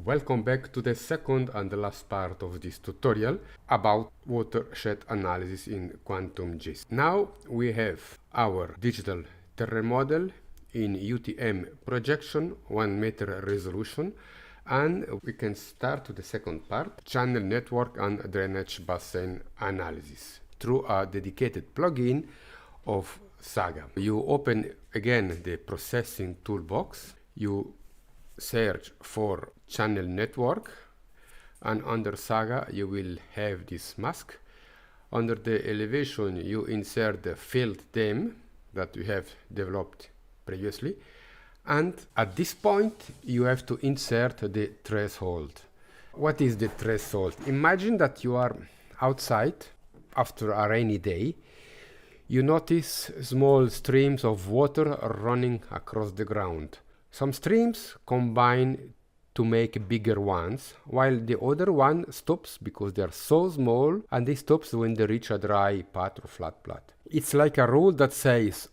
Welcome back to the second and the last part of this tutorial about watershed analysis in qGis. Now we have our digital terrain model in UTM projection, 1 meter resolution, and we can start with the second part, channel network and drainage basin analysis, through a dedicated plugin of SAGA. You open again the processing toolbox, you search for channel network, and under SAGA you will have this mask. Under the elevation you insert the field theme that we have developed previously, and at this point you have to insert the threshold. What is the threshold? Imagine that you are outside after a rainy day. You notice small streams of water running across the ground. Some streams combine to make bigger ones, while the other one stops because they are so small, and they stop when they reach a dry path or flat path. It's like a rule that says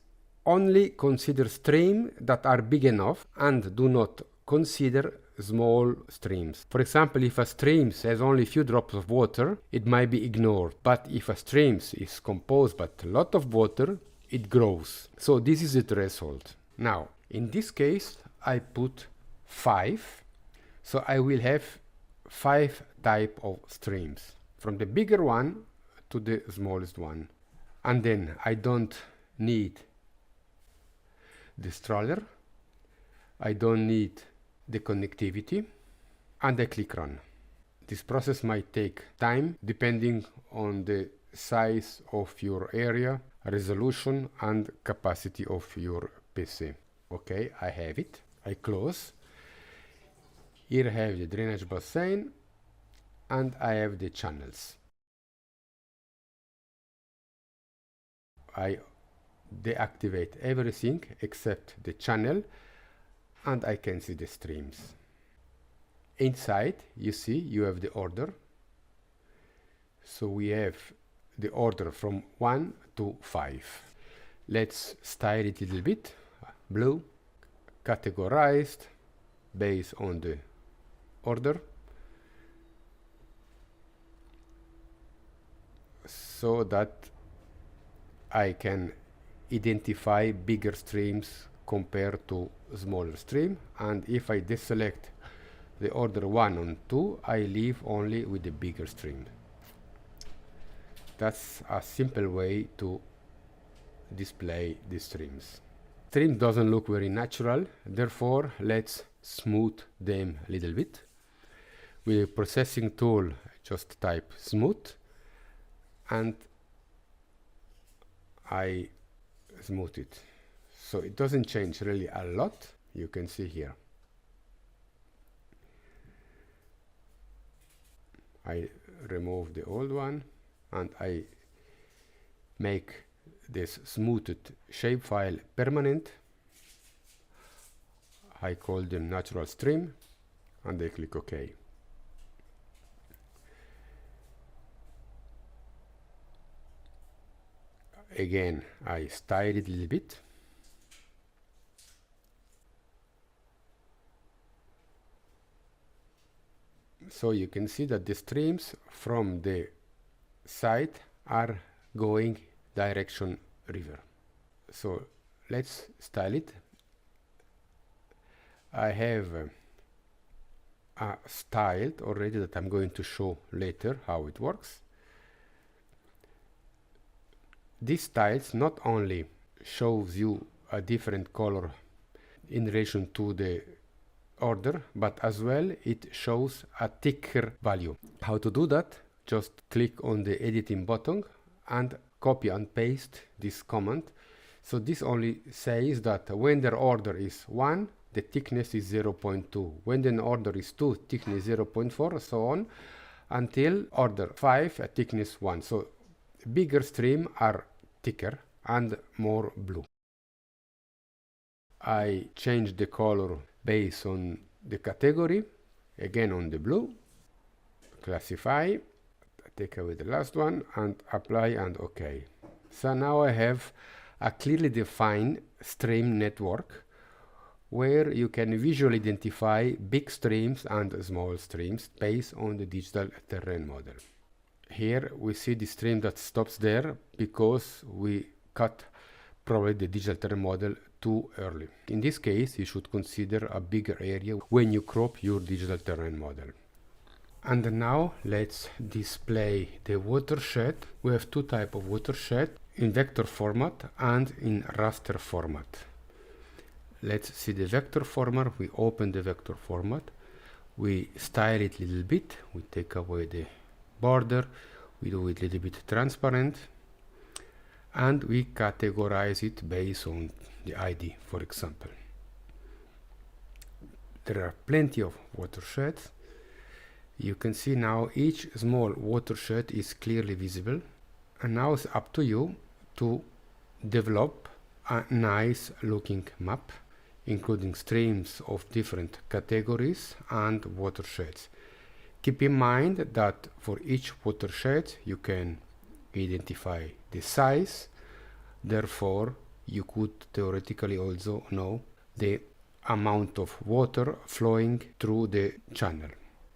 only consider streams that are big enough and do not consider small streams. For example, if a stream has only a few drops of water, it might be ignored. But if a stream is composed by a lot of water, it grows. So this is the threshold. Now, in this case, I put 5. So I will have 5 types of streams, from the bigger one to the smallest one. And then I don't need the stroller, I don't need the connectivity, and I click run. This process might take time depending on the size of your area, resolution, and capacity of your PC. Okay, I have it. I close. Here I have the drainage basin and I have the channels. I deactivate everything except the channel, and I can see the streams. Inside you see you have the order. So we have the order from 1 to 5. Let's style it a little bit. Blue, categorized based on the order, so that I can identify bigger streams compared to smaller stream. And if I deselect the order 1 and 2, I leave only with the bigger stream. That's a simple way to display the streams. Stream doesn't look very natural, therefore let's smooth them a little bit. With the processing tool, just type smooth, and I smooth it. So it doesn't change really a lot. You can see here. I remove the old one and I make this smoothed shapefile permanent. I call them natural stream and I click OK. Again, I style it a little bit. So you can see that the streams from the side are going direction river. So let's style it. I have styled already that I'm going to show later how it works. These styles not only shows you a different color in relation to the order, but as well it shows a thicker value. How to do that? Just click on the editing button and copy and paste this command. So this only says that when the order is 1, the thickness is 0.2. When the order is 2, thickness 0.4, so on, until order 5, thickness 1. So bigger stream are thicker and more blue. I change the color based on the category, again on the blue, classify, take away the last one and apply and OK. So now I have a clearly defined stream network where you can visually identify big streams and small streams based on the digital terrain model. Here we see the stream that stops there because we cut probably the digital terrain model too early. In this case, you should consider a bigger area when you crop your digital terrain model. And now let's display the watershed. We have two types of watershed, in vector format and in raster format. Let's see the vector format. We open the vector format. We style it a little bit. We take away the border. We do it a little bit transparent. And we categorize it based on the ID, for example. There are plenty of watersheds. You can see now each small watershed is clearly visible. And now it's up to you to develop a nice looking map, including streams of different categories and watersheds. Keep in mind that for each watershed you can identify the size, therefore you could theoretically also know the amount of water flowing through the channel.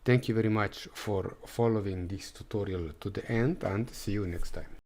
Thank you very much for following this tutorial to the end, and see you next time.